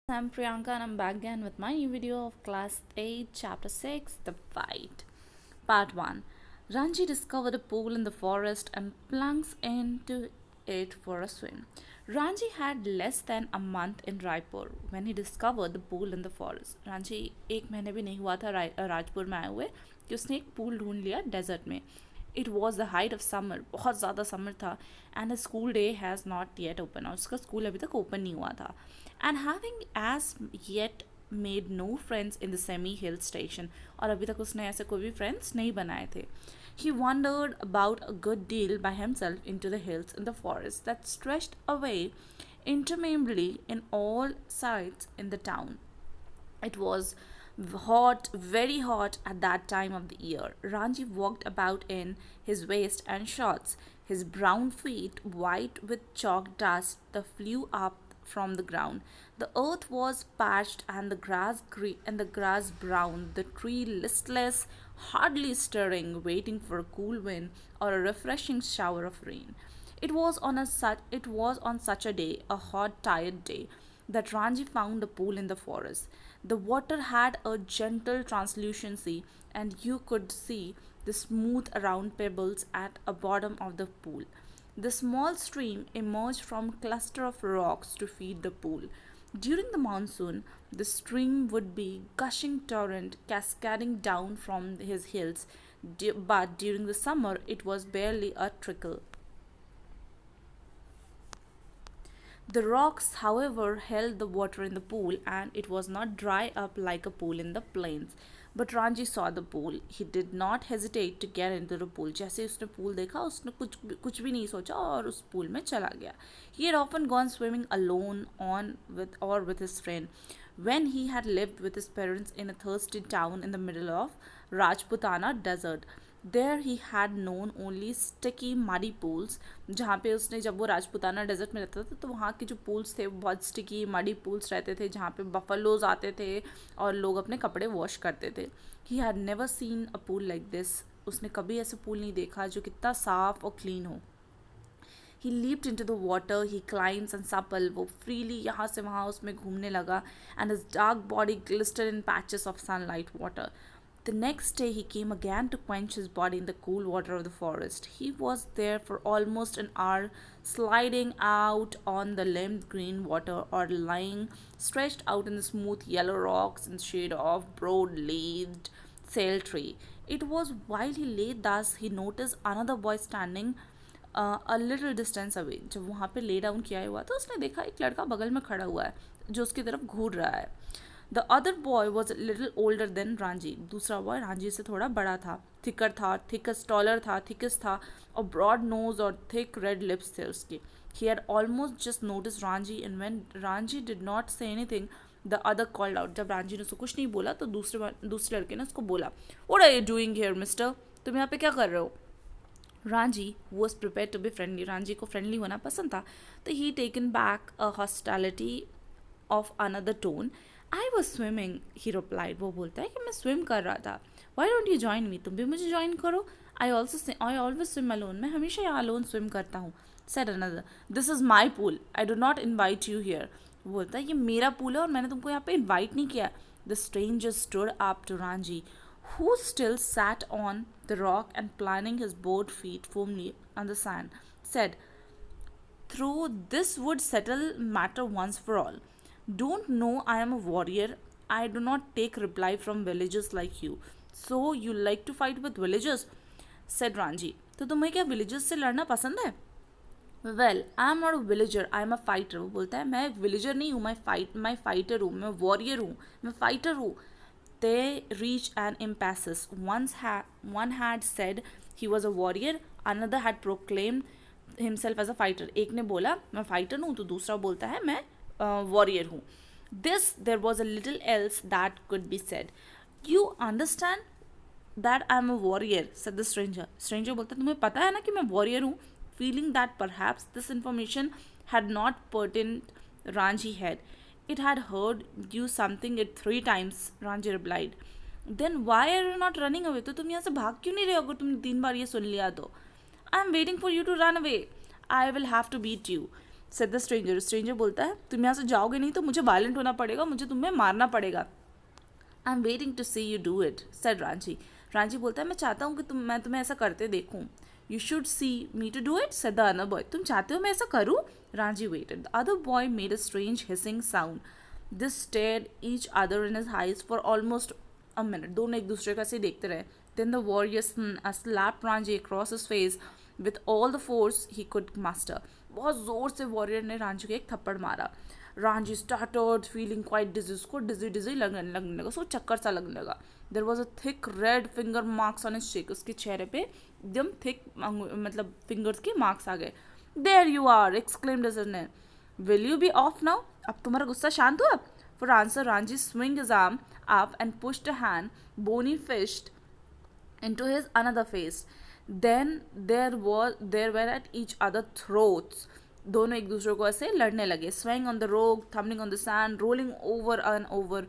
I'm Priyanka and I'm back again with my new video of Class 8, Chapter 6, The Fight. Part 1. Ranji discovered a pool in the forest and plunks into it for a swim. Ranji had less than a month in Raipur when he discovered the pool in the forest. Ranji एक महीने भी नहीं हुआ था राजपुर में आए हुए कि उसने एक पूल ढूंढ लिया डेजर्ट में. It was the height of summer, बहुत ज़्यादा समर था and his school day has not yet opened. और उसका स्कूल अभी तक ओपन नहीं हुआ था. And having as yet made no friends in the semi hill station, और अभी तक उसने ऐसे कोई भी friends नहीं बनाए थे. He wandered about a good deal by himself into the hills in the forest that stretched away interminably in all sides in the town. It was hot, very hot at that time of the year. Ranji walked about in his waist and shorts, his brown feet white with chalk dust that flew up from the ground. The earth was parched and the grass green and the grass brown, the tree listless, hardly stirring, waiting for a cool wind or a refreshing shower of rain. It was on such a day, a hot, tired day, that Ranji found a pool in the forest. The water had a gentle translucency, and you could see the smooth round pebbles at the bottom of the pool. The small stream emerged from a cluster of rocks to feed the pool. During the monsoon, the stream would be gushing torrent cascading down from his hills, but during the summer it was barely a trickle. The rocks, however, held the water in the pool and it was not dry up like a pool in the plains. But Ranji saw the pool. He did not hesitate to get into the pool. जैसे उसने pool देखा उसने कुछ भी नहीं सोचा और उस pool में चला गया. He had often gone swimming alone with his friend when he had lived with his parents in a thirsty town in the middle of Rajputana desert. There he had known only sticky muddy pools. जहाँ पे उसने जब वो Rajputana desert में रहता था तो वहाँ के जो पूल्स थे वो बहुत स्टिकी मडी पूल्स रहते थे जहाँ पे बफलोज आते थे और लोग अपने कपड़े वॉश करते थे. He had never seen a pool like this. उसने कभी ऐसे पूल नहीं देखा जो कितना साफ और क्लीन हो. He leaped into the water, he climbed and supple, वो freely यहाँ से वहाँ उसमें घूमने लगा and his dark body glistered in patches of sunlight water. The next day he came again to quench his body in the cool water of the forest. He was there for almost an hour, sliding out on the limpid green water or lying stretched out in the smooth yellow rocks in the shade of broad-leaved sail tree. It was while he lay thus he noticed another boy standing a little distance away. जब वहाँ पे lay down किया हुआ था उसने देखा एक लड़का बगल में खड़ा हुआ है जो उसकी तरफ घूर रहा है. The other boy was a little older than Ranji. दूसरा boy Ranji से थोड़ा बड़ा था, thicker था, taller था, thickest था और broad nose और thick red lips थे उसके. He had almost just noticed Ranji and when Ranji did not say anything, the other called out. जब Ranji ने उसको कुछ नहीं बोला तो दूसरे लड़के ने उसको बोला, What are you doing here, mister? तुम यहाँ पे क्या कर रहे हो? Ranji was prepared to be friendly. Ranji को friendly होना पसंद था. तो he taken back a hostility of another tone. I was swimming, he replied. वो बोलता है कि मैं swim कर रहा था. Why don't you join me? तुम भी मुझे join करो. I always swim alone. मैं हमेशा यहाँ alone swim करता हूँ. Said another. This is my pool. I do not invite you here. वो बोलता है ये मेरा pool है और मैंने तुमको यहाँ पे invite नहीं किया. The stranger stood up to Ranji, who still sat on the rock and planting his both feet firmly on the sand, said, Through this would settle matter once for all. Don't know I am a warrior. I do not take reply from villagers like you. So you like to fight with villagers? Said Ranji. तो तुम्हें क्या villagers से लड़ना पसंद है? Well, I am not a villager. I am a fighter. वो बोलता है मैं एक villager नहीं हूँ, मैं fighter हूँ, मैं warrior हूँ, मैं fighter हूँ. They reached an impasse. One had said he was a warrior, another had proclaimed himself as a fighter. एक ने बोला मैं fighter हूँ तो दूसरा बोलता है मैं warrior हूँ. There was a little else that could be said. You understand that I am a warrior, said the stranger. Stranger बोलता है तुम्हें पता है ना कि मैं warrior हूँ. Feeling that perhaps this information had not pertinent, Ranji had. It had heard you something it 3 times, Ranji replied. Then why are you not running away? तो तुम यहाँ से भाग क्यों नहीं रहे हो अगर तुमने 3 बार ये सुन लिया तो? I am waiting for you to run away. I will have to beat you. said the stranger. Stranger बोलता है तुम यहाँ से जाओगे नहीं तो मुझे वायलेंट होना पड़ेगा, मुझे तुम्हें मारना पड़ेगा. I am waiting to see you do it, said Ranchi. Ranchi बोलता है मैं चाहता हूँ कि मैं तुम्हें ऐसा करते देखूँ. You should see me to do it, said the other boy. तुम चाहते हो मैं ऐसा करूँ? Ranchi waited. The other boy made a strange hissing sound. They stared each other in his eyes for almost a minute. दोनों एक दूसरे को ऐसे देखते रहे. Then the warrior slapped Ranji across his face with all the force he could muster. बहुत जोर से वॉरियर ने रांची को एक थप्पड़ मारा. Ranchi started feeling quite dizzy. उसको डिजी लगने लगा, उसको चक्कर सा लगने लगा. There was a thick red finger marks on his cheek. उसके चेहरे पे एकदम thick मतलब fingers के marks आ गए. There you are, exclaimed his name. Will you be off now? अब तुम्हारा गुस्सा शांत हुआ? For answer, Ranji swung his arm up and pushed a hand, bony fist, into his another face. Then there were at each other throats. दोनों एक दूसरे को ऐसे लड़ने लगे. Swaying on the rock, thumping on the sand, rolling over and over.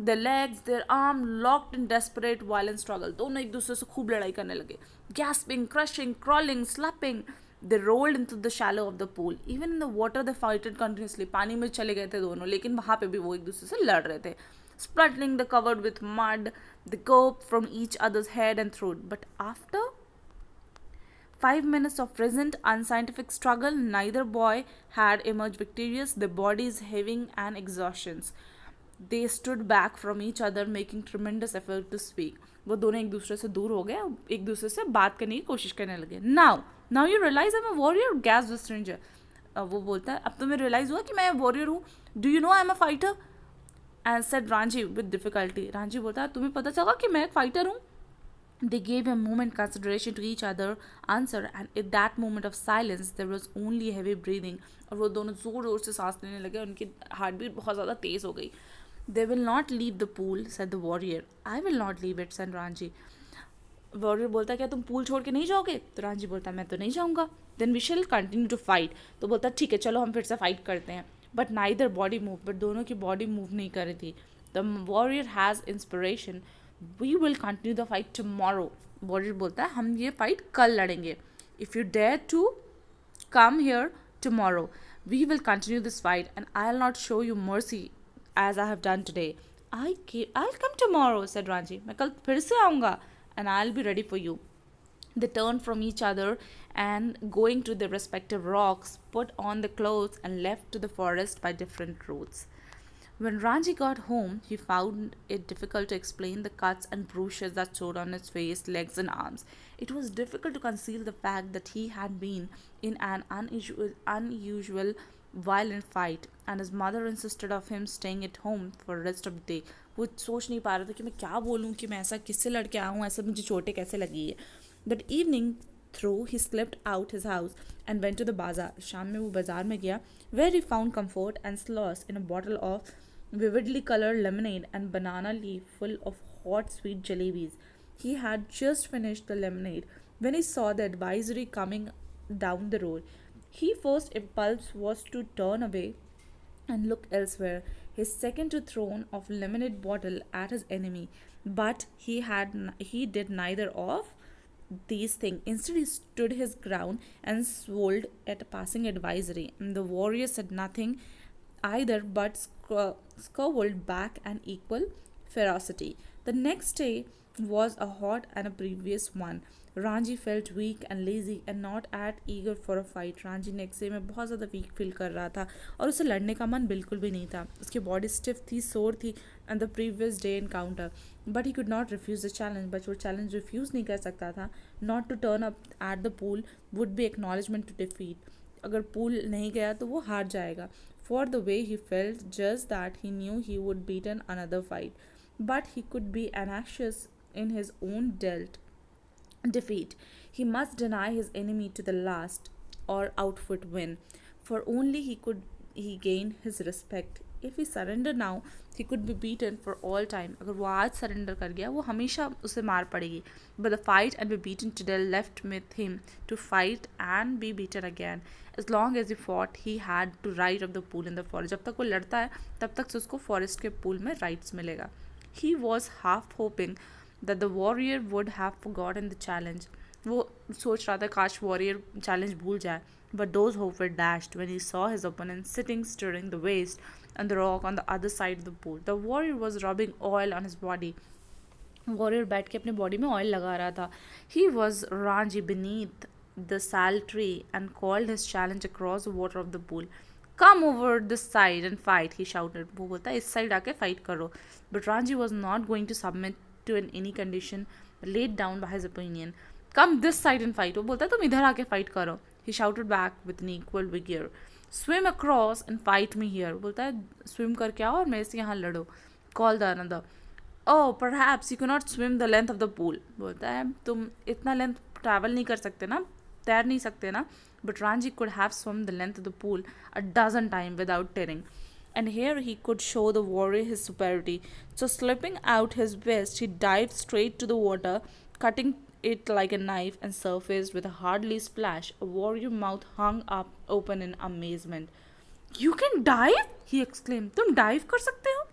Their legs, their arm locked in desperate violent struggle. दोनों एक दूसरे से खूब लड़ाई करने लगे. Gasping, crushing, crawling, slapping. They rolled into the shallow of the pool. Even in the water they fought continuously. पानी में चले गए थे दोनों, लेकिन वहाँ पे भी वो एक दूसरे से लड़ रहे थे. Spluttering, they covered with mud. They gulped from each other's head and throat. But after 5 minutes of present unscientific struggle, neither boy had emerged victorious. Their bodies heaving and exhaustions. They stood back from each other, making tremendous effort to speak. वो दोनों एक दूसरे से दूर हो गए, एक दूसरे से बात करने की कोशिश करने लगे. Now you realize I'm a warrior, gasped the stranger. वो बोलता है अब तुम्हें रियलाइज हुआ कि मैं वॉरियर हूँ. Do you know I'm a fighter? And said Ranji with difficulty. Ranchi बोलता है तुम्हें पता चला कि मैं एक फाइटर हूँ. They gave a moment consideration to each other answer, and in that moment of silence there was only heavy breathing. और वो दोनों जोर जोर से सांस लेने लगे, उनकी हार्ट बीट बहुत ज़्यादा तेज हो गई. They will not leave the pool, said the warrior. I will not leave it, said Ranji. Warrior बोलता है क्या तुम पूल छोड़ के नहीं जाओगे? तो रांची बोलता है मैं तो नहीं जाऊँगा. Then we shall continue to fight. तो बोलता है ठीक है चलो हम फिर से फाइट करते हैं. But neither body move, but दोनों की बॉडी मूव नहीं कर रही थी. The warrior has inspiration. We will continue the fight tomorrow. Warrior बोलता है हम ये फाइट कल लड़ेंगे. If you dare to come here tomorrow we will continue this fight and I will not show you mercy as I have done today. I'll come tomorrow, said Ranji. मैं कल फिर से आऊँगा and I'll be ready for you. They turned from each other and going to their respective rocks, put on the clothes and left to the forest by different routes. When Ranji got home, he found it difficult to explain the cuts and bruises that showed on his face, legs and arms. It was difficult to conceal the fact that he had been in an unusual violent fight and his mother insisted of him staying at home for the rest of the day. वो सोच नहीं पा रहा था कि मैं क्या बोलूँ कि मैं ऐसा किससे लड़के आया हूँ, ऐसा मुझे चोटें कैसे लगी है. That evening through he slipped out his house and went to the bazaar. शाम में वो बाजार में गया where he found comfort and solace in a bottle of vividly colored lemonade and banana leaf full of hot sweet jalebis. He had just finished the lemonade when he saw the advisory coming down the road. His first impulse was to turn away and look elsewhere, his second to thrown of lemonade bottle at his enemy. But he did neither of these things. Instead, he stood his ground and swore at a passing advisory. And the warrior said nothing either, but scowled back an equal ferocity. The next day was a hot and a previous one. Ranjhi felt weak and lazy and not at eager for a fight. Ranjhi next day में बहुत ज़्यादा weak feel कर रहा था और उसे लड़ने का मन बिल्कुल भी नहीं था. उसकी बॉडी स्टिफ थी, सोर थी and the previous day encounter. But he could not refuse the challenge. But वो चैलेंज रिफ्यूज़ नहीं कर सकता था. Not to turn up at the pool would be acknowledgement to defeat. अगर पूल नहीं गया तो वो हार जाएगा. For the way he felt just that he knew he would beaten another fight. But he could be anxious in his own defeat. He must deny his enemy to the last or outwit win, for only he gain his respect. If he surrender now, he could be beaten for all time. अगर वो आज surrender कर गया वो हमेशा उसे मार पड़ेगी. But the fight and be beaten today left with him to fight and be beaten again. As long as he fought, he had to right of the pool in the forest. जब तक वो लड़ता है तब तक उसको forest के pool में rights मिलेगा. He was half hoping that the warrior would have forgotten the challenge. वो सोच रहा था काश वॉरियर चैलेंज भूल जाए. But those hopes were dashed when he saw his opponent sitting stirring the waist on the rock on the other side of the pool. The warrior was rubbing oil on his body. Warrior बैठ के अपने body में oil लगा रहा था. He was Ranjhi beneath the sal tree and called his challenge across the water of the pool. Come over this side and fight, he shouted. वो बोलता है इस साइड आके फाइट करो. But Ranji was not going to submit to any condition laid down by his opinion. Come this side and fight. वो बोलता है तुम इधर आके फाइट करो. He shouted back with an equal vigor. Swim across and fight me here. बोलता है swim करके आओ और मेरे से यहाँ लड़ो. Call the another. Oh, perhaps you cannot swim the length of the pool. बोलता है तुम इतना लेंथ ट्रैवल नहीं कर सकते ना, तैर नहीं सकते ना. But Ranji could have swum the length of the pool a dozen times without tearing. And here he could show the warrior his superiority. So slipping out his vest, he dived straight to the water, cutting it like a knife and surfaced with a hardly splash. A warrior's mouth hung up open in amazement. You can dive? He exclaimed. तुम dive कर सकते हो?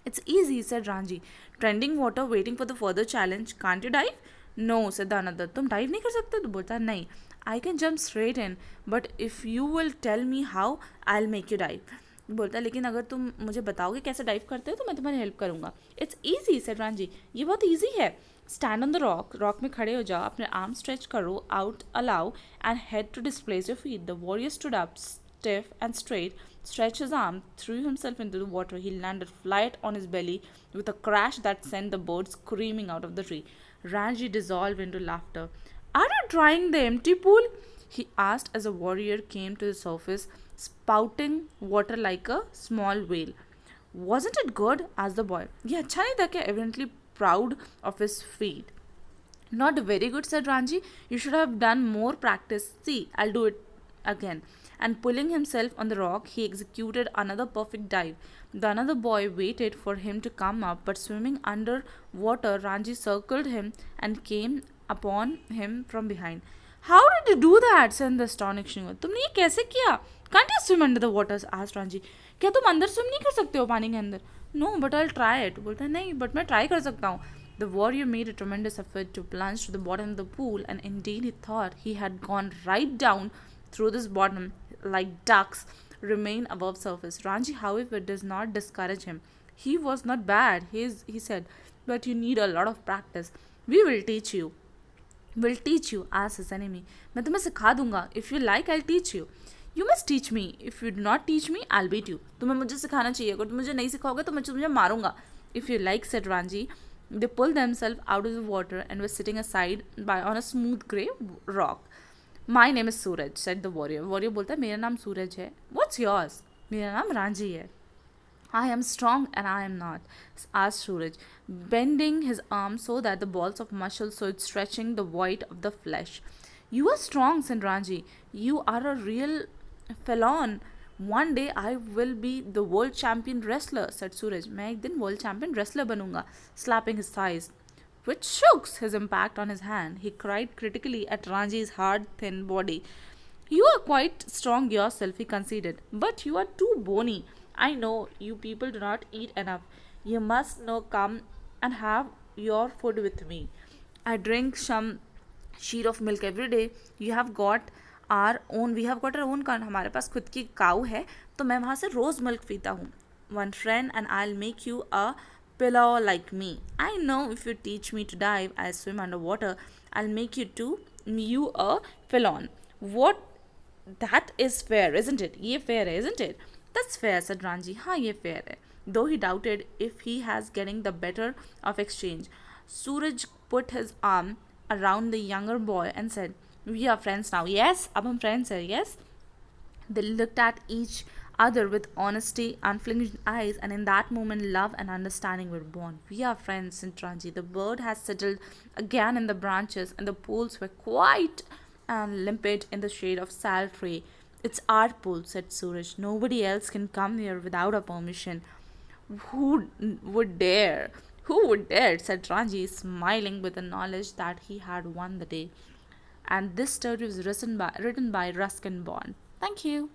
It's easy, said Ranji. Trending water, waiting for the further challenge. Can't you dive? No, said the another. तुम dive नहीं कर सकते? तो बोलता नहीं. I can jump straight in, but if you will tell me how, I'll make you dive. बोलता लेकिन अगर तुम मुझे बताओगे कैसे डाइव करते हो तो मैं तुम्हारी हेल्प करूंगा. It's easy, said Ranjhi. ये बहुत ईजी है. Stand on the rock, rock में खड़े हो जाओ, अपने आर्म स्ट्रेच करो out allow and head to displace your feet. The warrior stood up stiff and straight, stretched his arm, threw himself into the water. He landed flat on his belly with a crash that sent the birds screaming out of the tree. Ranji dissolved into laughter. Are you trying the empty pool? He asked as a warrior came to the surface, spouting water like a small whale. Wasn't it good? asked the boy. ये अच्छा नहीं था क्या? Evidently proud of his feat. Not very good, said Ranji. You should have done more practice. See, I'll do it again. And pulling himself on the rock, he executed another perfect dive. The another boy waited for him to come up, but swimming under water, Ranji circled him and came upon him from behind. How did you do that? said the astonishing one. तुमने ये कैसे किया? Can't you swim under the water? asked Ranji. क्या तुम अंदर swim नहीं कर सकते हो पानी के अंदर? No, but I'll try it. बोलता है नहीं, but मैं try कर सकता हूँ. The warrior made a tremendous effort to plunge to the bottom of the pool, and indeed he thought he had gone right down through this bottom like ducks remain above surface. Ranji, however, does not discourage him. He was not bad, he said, but you need a lot of practice. We will teach you. Will teach you, asked his enemy. मैं तुम्हें सिखा दूंगा. If you like, I'll teach you. You must teach me. If you do not teach me, I'll beat you. तुम्हें मुझे सिखाना चाहिए. अगर तुम मुझे नहीं सिखाओगे तो मैं तुझे मारूंगा. If you like, said Ranji. They pulled themselves out of the water and were sitting aside by on a smooth grey rock. My name is Suraj, said the warrior. Warrior बोलता है मेरा नाम सूरज है. What's yours? मेरा नाम रांझी है. I am strong and I am not, asked Suraj, bending his arm so that the balls of muscle stood stretching the white of the flesh. You are strong, said Ranji. You are a real felon. One day I will be the world champion wrestler, said Suraj. मैं एक दिन world champion wrestler बनूंगा, slapping his thighs, which shook his impact on his hand. He cried critically at Ranji's hard, thin body. You are quite strong yourself, he conceded, but you are too bony. I know you people do not eat enough. You must now come and have your food with me. I drink some sheet of milk every day. We have got our own हमारे पास खुद की काऊ है तो मैं वहाँ से रोज़ milk पीता हूँ. One friend and I'll make you a pillow like me. I know if you teach me to dive, I swim underwater. I'll make you a felon. What? That is fair, isn't it? ये fair है, isn't it? That's fair, said Ranji. हाँ ये fair है. Though he doubted if he has getting the better of exchange. Suraj put his arm around the younger boy and said, we are friends now. Yes, अब हम friends हैं. Yes. They looked at each other with honesty, unflinching eyes, and in that moment love and understanding were born. We are friends, said Ranji. The bird has settled again in the branches, and the pools were quiet and limpid in the shade of sal tree. It's our pool, said Suraj. Nobody else can come here without our permission. Who would dare? Who would dare? said Ranji, smiling with the knowledge that he had won the day. And this story was written by Ruskin Bond. Thank you.